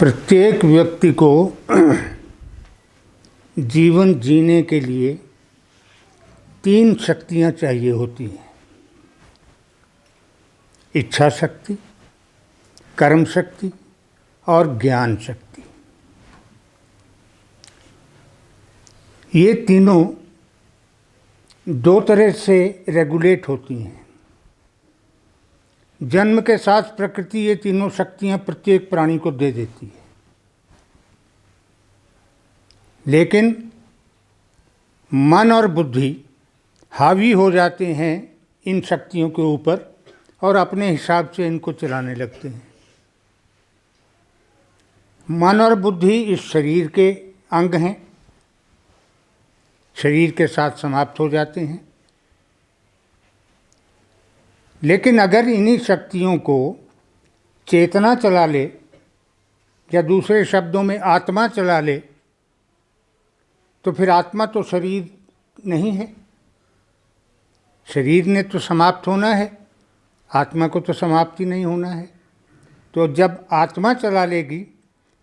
प्रत्येक व्यक्ति को जीवन जीने के लिए 3 शक्तियाँ चाहिए होती हैं। इच्छा शक्ति, कर्म शक्ति और ज्ञान शक्ति। ये तीनों 2 तरह से रेगुलेट होती हैं। जन्म के साथ प्रकृति ये तीनों शक्तियां प्रत्येक प्राणी को दे देती है, लेकिन मन और बुद्धि हावी हो जाते हैं इन शक्तियों के ऊपर और अपने हिसाब से इनको चलाने लगते हैं। मन और बुद्धि इस शरीर के अंग हैं, शरीर के साथ समाप्त हो जाते हैं। लेकिन अगर इन्हीं शक्तियों को चेतना चला ले, या दूसरे शब्दों में आत्मा चला ले, तो फिर आत्मा तो शरीर नहीं है। शरीर ने तो समाप्त होना है, आत्मा को तो समाप्ति नहीं होना है। तो जब आत्मा चला लेगी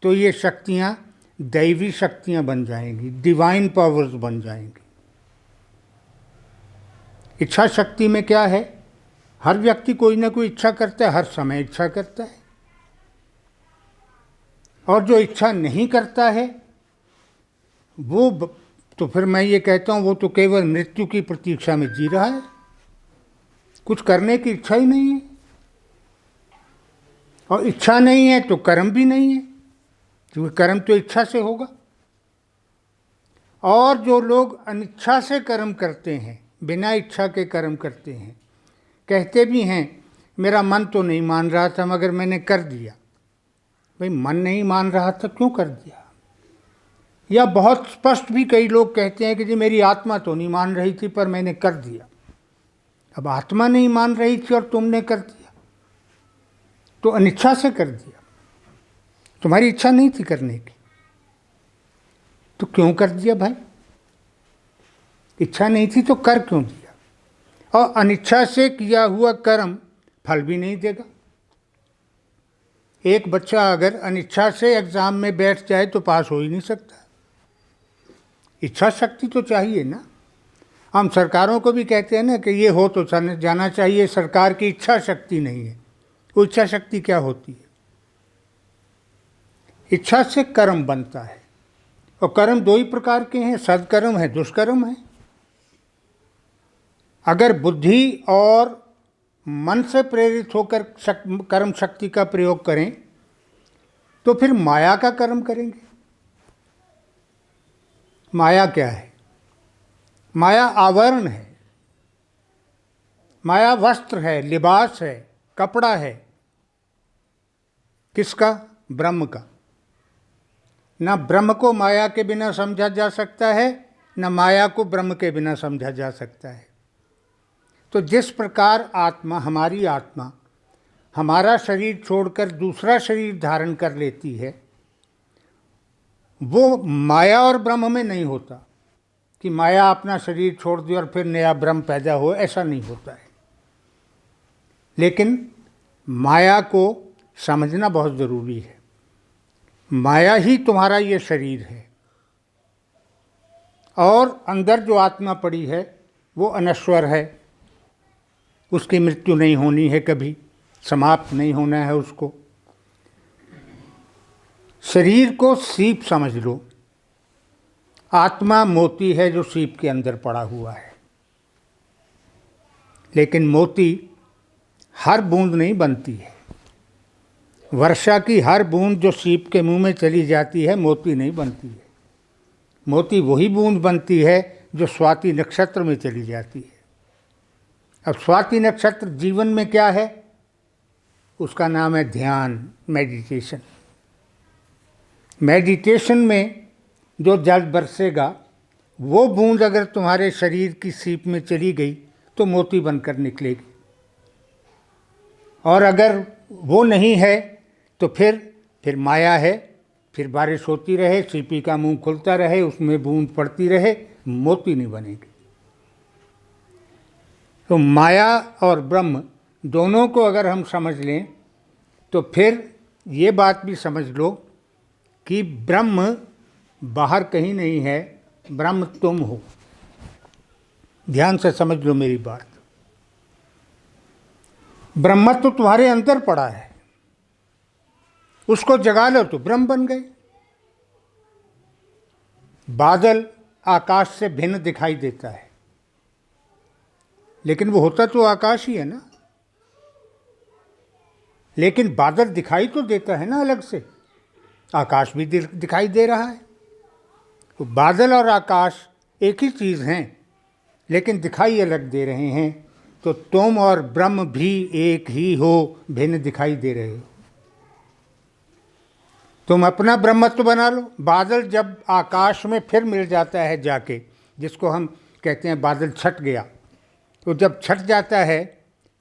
तो ये शक्तियाँ दैवी शक्तियाँ बन जाएंगी, डिवाइन पावर्स बन जाएंगी। इच्छा शक्ति में क्या है? हर व्यक्ति कोई ना कोई इच्छा करता है, हर समय इच्छा करता है। और जो इच्छा नहीं करता है वो तो फिर मैं ये कहता हूँ वो तो केवल मृत्यु की प्रतीक्षा में जी रहा है, कुछ करने की इच्छा ही नहीं है। और इच्छा नहीं है तो कर्म भी नहीं है, क्योंकि कर्म तो इच्छा से होगा। और जो लोग अनिच्छा से कर्म करते हैं, बिना इच्छा के कर्म करते हैं, कहते भी हैं मेरा मन तो नहीं मान रहा था मगर मैंने कर दिया। भाई मन नहीं मान रहा था, क्यों कर दिया? या बहुत स्पष्ट भी कई लोग कहते हैं कि जी मेरी आत्मा तो नहीं मान रही थी पर मैंने कर दिया। अब आत्मा नहीं मान रही थी और तुमने कर दिया, तो अनिच्छा से कर दिया। तुम्हारी इच्छा नहीं थी करने की, तो क्यों कर दिया भाई? इच्छा नहीं थी तो कर क्यों दिया? और अनिच्छा से किया हुआ कर्म फल भी नहीं देगा। एक बच्चा अगर अनिच्छा से एग्जाम में बैठ जाए तो पास हो ही नहीं सकता। इच्छा शक्ति तो चाहिए ना। हम सरकारों को भी कहते हैं ना कि ये हो तो जाना चाहिए, सरकार की इच्छा शक्ति नहीं है। वो इच्छा शक्ति क्या होती है? इच्छा से कर्म बनता है, और कर्म 2 ही प्रकार के हैं, सत्कर्म है, दुष्कर्म है। अगर बुद्धि और मन से प्रेरित होकर कर्म शक्ति का प्रयोग करें तो फिर माया का कर्म करेंगे। माया क्या है? माया आवरण है, माया वस्त्र है, लिबास है, कपड़ा है। किसका? ब्रह्म का। ना ब्रह्म को माया के बिना समझा जा सकता है, ना माया को ब्रह्म के बिना समझा जा सकता है। तो जिस प्रकार आत्मा, हमारी आत्मा हमारा शरीर छोड़कर दूसरा शरीर धारण कर लेती है, वो माया और ब्रह्म में नहीं होता कि माया अपना शरीर छोड़ दे और फिर नया ब्रह्म पैदा हो, ऐसा नहीं होता है। लेकिन माया को समझना बहुत ज़रूरी है। माया ही तुम्हारा ये शरीर है, और अंदर जो आत्मा पड़ी है वो अनश्वर है, उसकी मृत्यु नहीं होनी है, कभी समाप्त नहीं होना है उसको। शरीर को सीप समझ लो, आत्मा मोती है जो सीप के अंदर पड़ा हुआ है। लेकिन मोती हर बूंद नहीं बनती है। वर्षा की हर बूंद जो सीप के मुंह में चली जाती है मोती नहीं बनती है। मोती वही बूंद बनती है जो स्वाति नक्षत्र में चली जाती है। अब स्वाति नक्षत्र जीवन में क्या है? उसका नाम है ध्यान, मेडिटेशन। मेडिटेशन में जो जल बरसेगा वो बूंद अगर तुम्हारे शरीर की सीप में चली गई तो मोती बनकर निकलेगी। और अगर वो नहीं है तो फिर माया है, फिर बारिश होती रहे, सीपी का मुंह खुलता रहे, उसमें बूंद पड़ती रहे, मोती नहीं बनेगी। तो माया और ब्रह्म दोनों को अगर हम समझ लें तो फिर ये बात भी समझ लो कि ब्रह्म बाहर कहीं नहीं है, ब्रह्म तुम हो। ध्यान से समझ लो मेरी बात। ब्रह्मत्व तो तुम्हारे अंदर पड़ा है, उसको जगा लो तो ब्रह्म बन गए। बादल आकाश से भिन्न दिखाई देता है, लेकिन वो होता तो आकाश ही है ना। लेकिन बादल दिखाई तो देता है ना अलग से, आकाश भी दिखाई दे रहा है। तो बादल और आकाश एक ही चीज़ हैं, लेकिन दिखाई अलग दे रहे हैं। तो तुम और ब्रह्म भी एक ही हो, भिन्न दिखाई दे रहे हो। तुम अपना ब्रह्मत्व बना लो। बादल जब आकाश में फिर मिल जाता है जाके, जिसको हम कहते हैं बादल छट गया, तो जब छट जाता है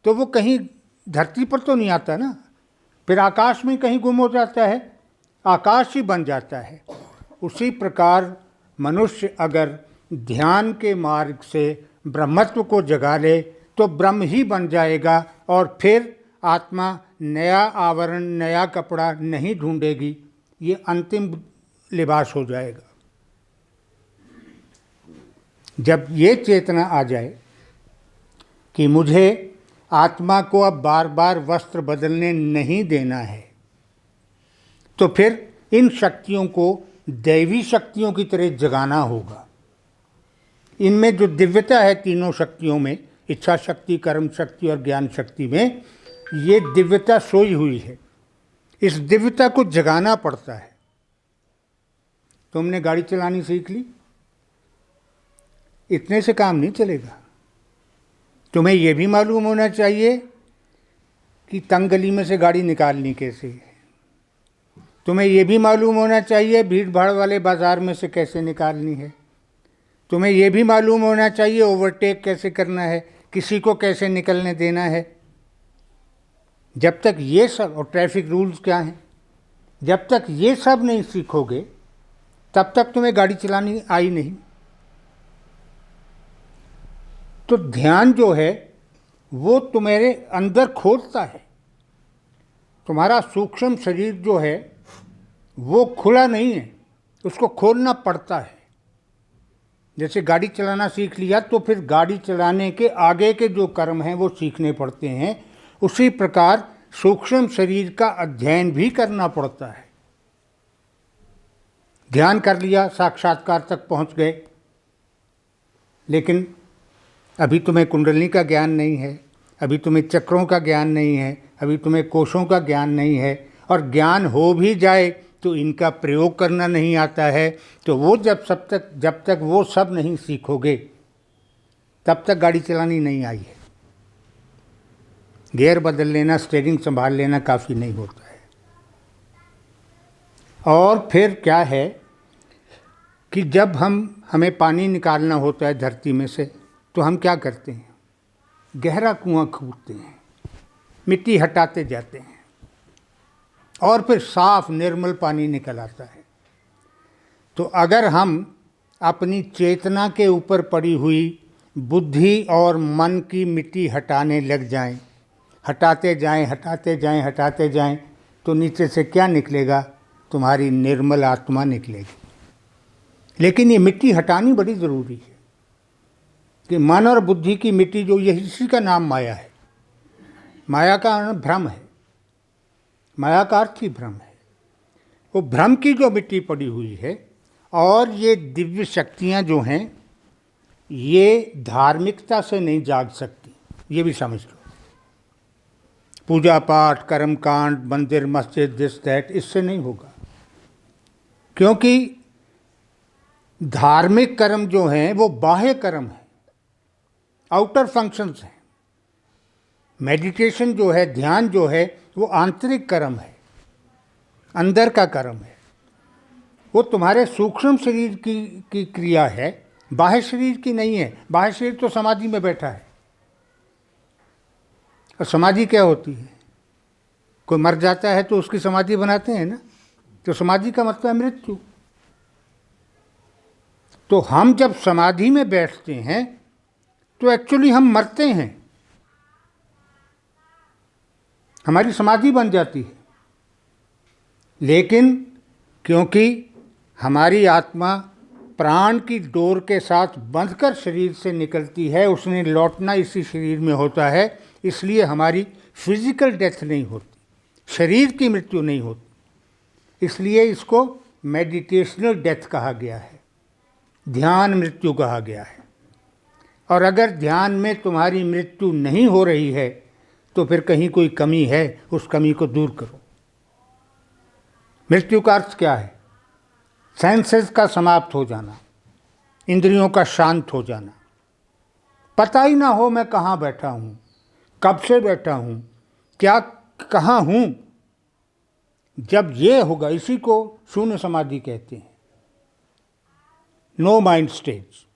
तो वो कहीं धरती पर तो नहीं आता ना, फिर आकाश में कहीं गुम हो जाता है, आकाश ही बन जाता है। उसी प्रकार मनुष्य अगर ध्यान के मार्ग से ब्रह्मत्व को जगा ले तो ब्रह्म ही बन जाएगा, और फिर आत्मा नया आवरण, नया कपड़ा नहीं ढूंढेगी, ये अंतिम लिबास हो जाएगा। जब ये चेतना आ जाए कि मुझे आत्मा को अब बार बार वस्त्र बदलने नहीं देना है, तो फिर इन शक्तियों को दैवी शक्तियों की तरह जगाना होगा। इनमें जो दिव्यता है तीनों शक्तियों में, इच्छा शक्ति, कर्म शक्ति और ज्ञान शक्ति में, ये दिव्यता सोई हुई है। इस दिव्यता को जगाना पड़ता है। तुमने गाड़ी चलानी सीख ली, इतने से काम नहीं चलेगा। तुम्हें यह भी मालूम होना चाहिए कि तंग गली में से गाड़ी निकालनी कैसे है। तुम्हें यह भी मालूम होना चाहिए भीड़ भाड़ वाले बाजार में से कैसे निकालनी है। तुम्हें यह भी मालूम होना चाहिए ओवरटेक कैसे करना है, किसी को कैसे निकलने देना है। जब तक ये सब, और ट्रैफिक रूल्स क्या हैं, जब तक ये सब नहीं सीखोगे तब तक तुम्हें गाड़ी चलानी आई नहीं। तो ध्यान जो है वो तुम्हारे अंदर खोदता है। तुम्हारा सूक्ष्म शरीर जो है वो खुला नहीं है, उसको खोलना पड़ता है। जैसे गाड़ी चलाना सीख लिया तो फिर गाड़ी चलाने के आगे के जो कर्म हैं वो सीखने पड़ते हैं। उसी प्रकार सूक्ष्म शरीर का अध्ययन भी करना पड़ता है। ध्यान कर लिया, साक्षात्कार तक पहुंच गए, लेकिन अभी तुम्हें कुंडलिनी का ज्ञान नहीं है, अभी तुम्हें चक्रों का ज्ञान नहीं है, अभी तुम्हें कोशों का ज्ञान नहीं है, और ज्ञान हो भी जाए तो इनका प्रयोग करना नहीं आता है। तो वो जब तक वो सब नहीं सीखोगे तब तक गाड़ी चलानी नहीं आई है। गियर बदल लेना, स्टीयरिंग संभाल लेना काफ़ी नहीं होता है। और फिर क्या है कि जब हमें पानी निकालना होता है धरती में से, तो हम क्या करते हैं, गहरा कुआं खोदते हैं, मिट्टी हटाते जाते हैं, और फिर साफ निर्मल पानी निकल आता है। तो अगर हम अपनी चेतना के ऊपर पड़ी हुई बुद्धि और मन की मिट्टी हटाने लग जाएं, हटाते जाएं, तो नीचे से क्या निकलेगा, तुम्हारी निर्मल आत्मा निकलेगी। लेकिन ये मिट्टी हटानी बड़ी ज़रूरी है कि मन और बुद्धि की मिट्टी जो, यही इसी का नाम माया है। माया का अर्थ भ्रम है, माया का अर्थ ही भ्रम है। वो भ्रम की जो मिट्टी पड़ी हुई है, और ये दिव्य शक्तियाँ जो हैं ये धार्मिकता से नहीं जाग सकती, ये भी समझ लो। पूजा पाठ, कर्म कांड, मंदिर मस्जिद, दिस दैट, इससे नहीं होगा। क्योंकि धार्मिक कर्म जो हैं वो बाह्य कर्म है, आउटर फंक्शंस हैं। मेडिटेशन जो है, ध्यान जो है, वो आंतरिक कर्म है, अंदर का कर्म है। वो तुम्हारे सूक्ष्म शरीर की क्रिया है, बाह्य शरीर की नहीं है। बाह्य शरीर तो समाधि में बैठा है। और समाधि क्या होती है, कोई मर जाता है तो उसकी समाधि बनाते हैं ना, तो समाधि का मतलब है मृत्यु। तो हम जब समाधि में बैठते हैं तो एक्चुअली हम मरते हैं, हमारी समाधि बन जाती है। लेकिन क्योंकि हमारी आत्मा प्राण की डोर के साथ बंधकर शरीर से निकलती है, उसने लौटना इसी शरीर में होता है, इसलिए हमारी फिजिकल डेथ नहीं होती, शरीर की मृत्यु नहीं होती। इसलिए इसको मेडिटेशनल डेथ कहा गया है, ध्यान मृत्यु कहा गया है। और अगर ध्यान में तुम्हारी मृत्यु नहीं हो रही है तो फिर कहीं कोई कमी है, उस कमी को दूर करो। मृत्यु का अर्थ क्या है? सेंसेस का समाप्त हो जाना, इंद्रियों का शांत हो जाना, पता ही ना हो मैं कहाँ बैठा हूँ, कब से बैठा हूँ, क्या कहाँ हूँ। जब ये होगा, इसी को शून्य समाधि कहते हैं, नो माइंड स्टेज।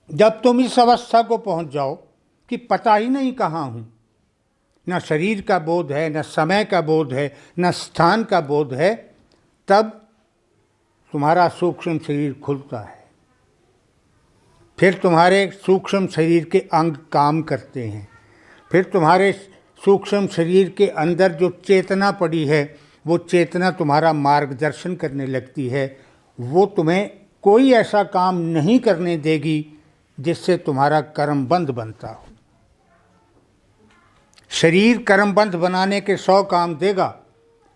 जब तुम इस अवस्था को पहुँच जाओ कि पता ही नहीं कहाँ हूँ, न शरीर का बोध है, न समय का बोध है, न स्थान का बोध है, तब तुम्हारा सूक्ष्म शरीर खुलता है। फिर तुम्हारे सूक्ष्म शरीर के अंग काम करते हैं। फिर तुम्हारे सूक्ष्म शरीर के अंदर जो चेतना पड़ी है, वो चेतना तुम्हारा मार्गदर्शन करने लगती है। वो तुम्हें कोई ऐसा काम नहीं करने देगी जिससे तुम्हारा कर्मबंध बनता हो। शरीर कर्मबंध बनाने के 100 काम देगा,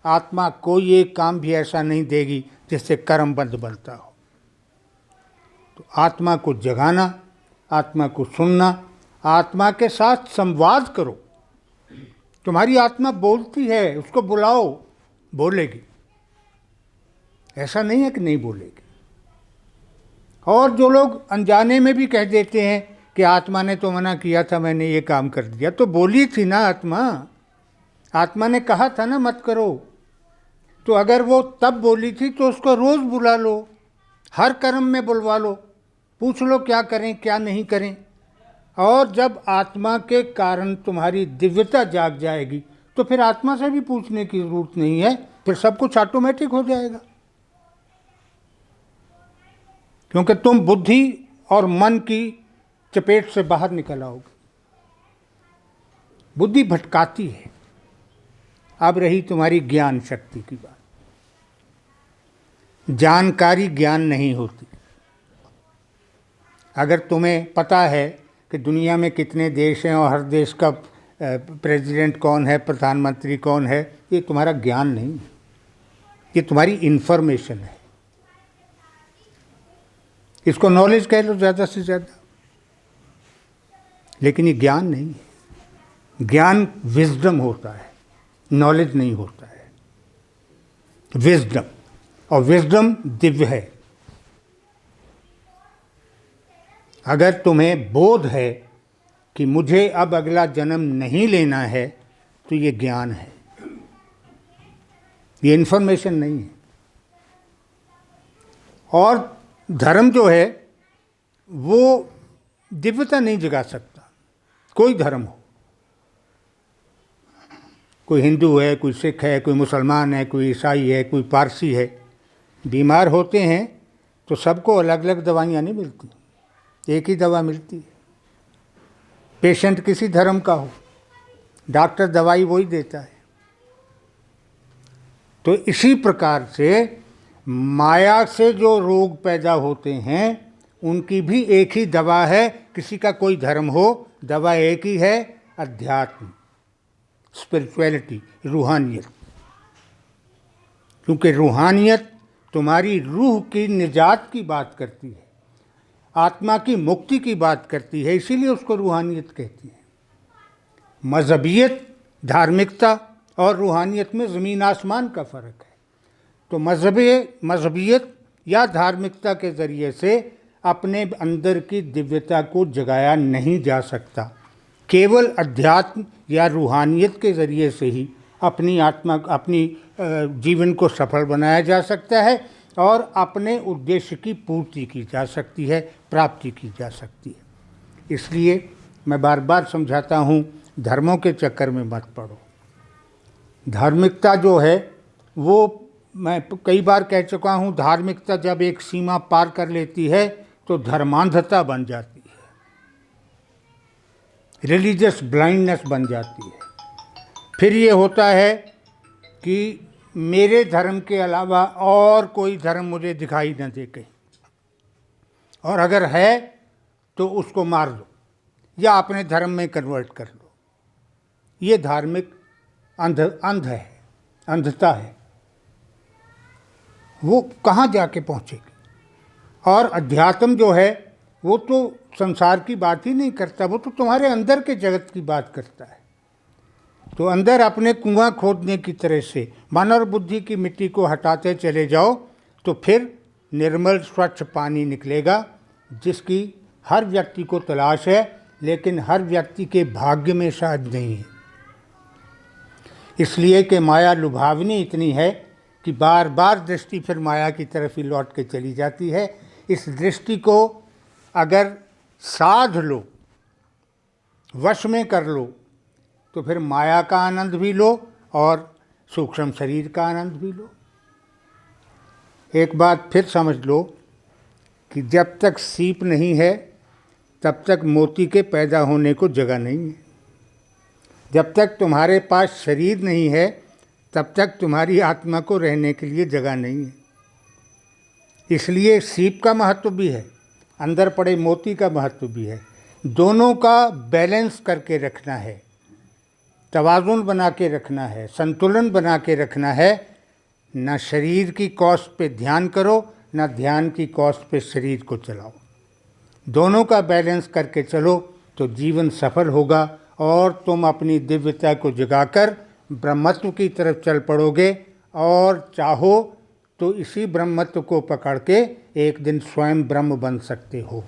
आत्मा कोई एक काम भी ऐसा नहीं देगी जिससे कर्मबंध बनता हो। तो आत्मा को जगाना, आत्मा को सुनना, आत्मा के साथ संवाद करो। तुम्हारी आत्मा बोलती है, उसको बुलाओ, बोलेगी। ऐसा नहीं है कि नहीं बोलेगी। और जो लोग अनजाने में भी कह देते हैं कि आत्मा ने तो मना किया था, मैंने ये काम कर दिया, तो बोली थी ना आत्मा, आत्मा ने कहा था ना मत करो। तो अगर वो तब बोली थी तो उसको रोज़ बुला लो, हर कर्म में बुलवा लो, पूछ लो क्या करें क्या नहीं करें। और जब आत्मा के कारण तुम्हारी दिव्यता जाग जाएगी तो फिर आत्मा से भी पूछने की ज़रूरत नहीं है, फिर सब कुछ ऑटोमेटिक हो जाएगा। क्योंकि तुम बुद्धि और मन की चपेट से बाहर निकल आओगे। बुद्धि भटकाती है। अब रही तुम्हारी ज्ञान शक्ति की बात। जानकारी ज्ञान नहीं होती। अगर तुम्हें पता है कि दुनिया में कितने देश हैं और हर देश का प्रेसिडेंट कौन है, प्रधानमंत्री कौन है, ये तुम्हारा ज्ञान नहीं है, ये तुम्हारी इन्फॉर्मेशन है। इसको नॉलेज कह लो ज़्यादा से ज़्यादा, लेकिन ये ज्ञान नहीं है। ज्ञान विजडम होता है, नॉलेज नहीं होता है। विजडम, और विजडम दिव्य है। अगर तुम्हें बोध है कि मुझे अब अगला जन्म नहीं लेना है तो ये ज्ञान है, ये इन्फॉर्मेशन नहीं है। और धर्म जो है वो दिव्यता नहीं जगा सकता। कोई धर्म हो, कोई हिंदू है, कोई सिख है, कोई मुसलमान है, कोई ईसाई है, कोई पारसी है, बीमार होते हैं तो सबको अलग अलग दवाइयाँ नहीं मिलती, एक ही दवा मिलती है। पेशेंट किसी धर्म का हो, डॉक्टर दवाई वही देता है। तो इसी प्रकार से माया से जो रोग पैदा होते हैं उनकी भी एक ही दवा है। किसी का कोई धर्म हो, दवा एक ही है, अध्यात्म, स्पिरिचुअलिटी, रूहानियत। क्योंकि रूहानियत तुम्हारी रूह की निजात की बात करती है, आत्मा की मुक्ति की बात करती है, इसीलिए उसको रूहानियत कहती है। मजहबियत, धार्मिकता और रूहानियत में ज़मीन आसमान का फ़र्क है। तो मजहबियत या धार्मिकता के ज़रिए से अपने अंदर की दिव्यता को जगाया नहीं जा सकता। केवल अध्यात्म या रूहानियत के ज़रिए से ही अपनी आत्मा, अपनी जीवन को सफल बनाया जा सकता है और अपने उद्देश्य की पूर्ति की जा सकती है, प्राप्ति की जा सकती है। इसलिए मैं बार बार समझाता हूँ, धर्मों के चक्कर में मत पड़ो। धार्मिकता जो है वो, मैं कई बार कह चुका हूँ, धार्मिकता जब एक सीमा पार कर लेती है तो धर्मांधता बन जाती है, रिलीजियस ब्लाइंडनेस बन जाती है। फिर ये होता है कि मेरे धर्म के अलावा और कोई धर्म मुझे दिखाई न दे कहीं, और अगर है तो उसको मार लो या अपने धर्म में कन्वर्ट कर लो। ये धार्मिक अंधता है। वो कहाँ जाके पहुँचेगी? और अध्यात्म जो है वो तो संसार की बात ही नहीं करता, वो तो तुम्हारे अंदर के जगत की बात करता है। तो अंदर अपने कुआं खोदने की तरह से मन और बुद्धि की मिट्टी को हटाते चले जाओ, तो फिर निर्मल स्वच्छ पानी निकलेगा, जिसकी हर व्यक्ति को तलाश है, लेकिन हर व्यक्ति के भाग्य में शायद नहीं है। इसलिए कि माया लुभावनी इतनी है कि बार बार दृष्टि फिर माया की तरफ ही लौट के चली जाती है। इस दृष्टि को अगर साध लो, वश में कर लो, तो फिर माया का आनंद भी लो और सूक्ष्म शरीर का आनंद भी लो। एक बात फिर समझ लो कि जब तक सीप नहीं है तब तक मोती के पैदा होने को जगह नहीं है। जब तक तुम्हारे पास शरीर नहीं है तब तक तुम्हारी आत्मा को रहने के लिए जगह नहीं है। इसलिए सीप का महत्व भी है, अंदर पड़े मोती का महत्व भी है। दोनों का बैलेंस करके रखना है, तवाज़ुन बना के रखना है, संतुलन बना के रखना है। ना शरीर की कॉस्ट पे ध्यान करो, ना ध्यान की कॉस्ट पे शरीर को चलाओ। दोनों का बैलेंस करके चलो तो जीवन सफल होगा और तुम अपनी दिव्यता को जगाकर ब्रह्मत्व की तरफ चल पड़ोगे, और चाहो तो इसी ब्रह्मत्व को पकड़ के एक दिन स्वयं ब्रह्म बन सकते हो।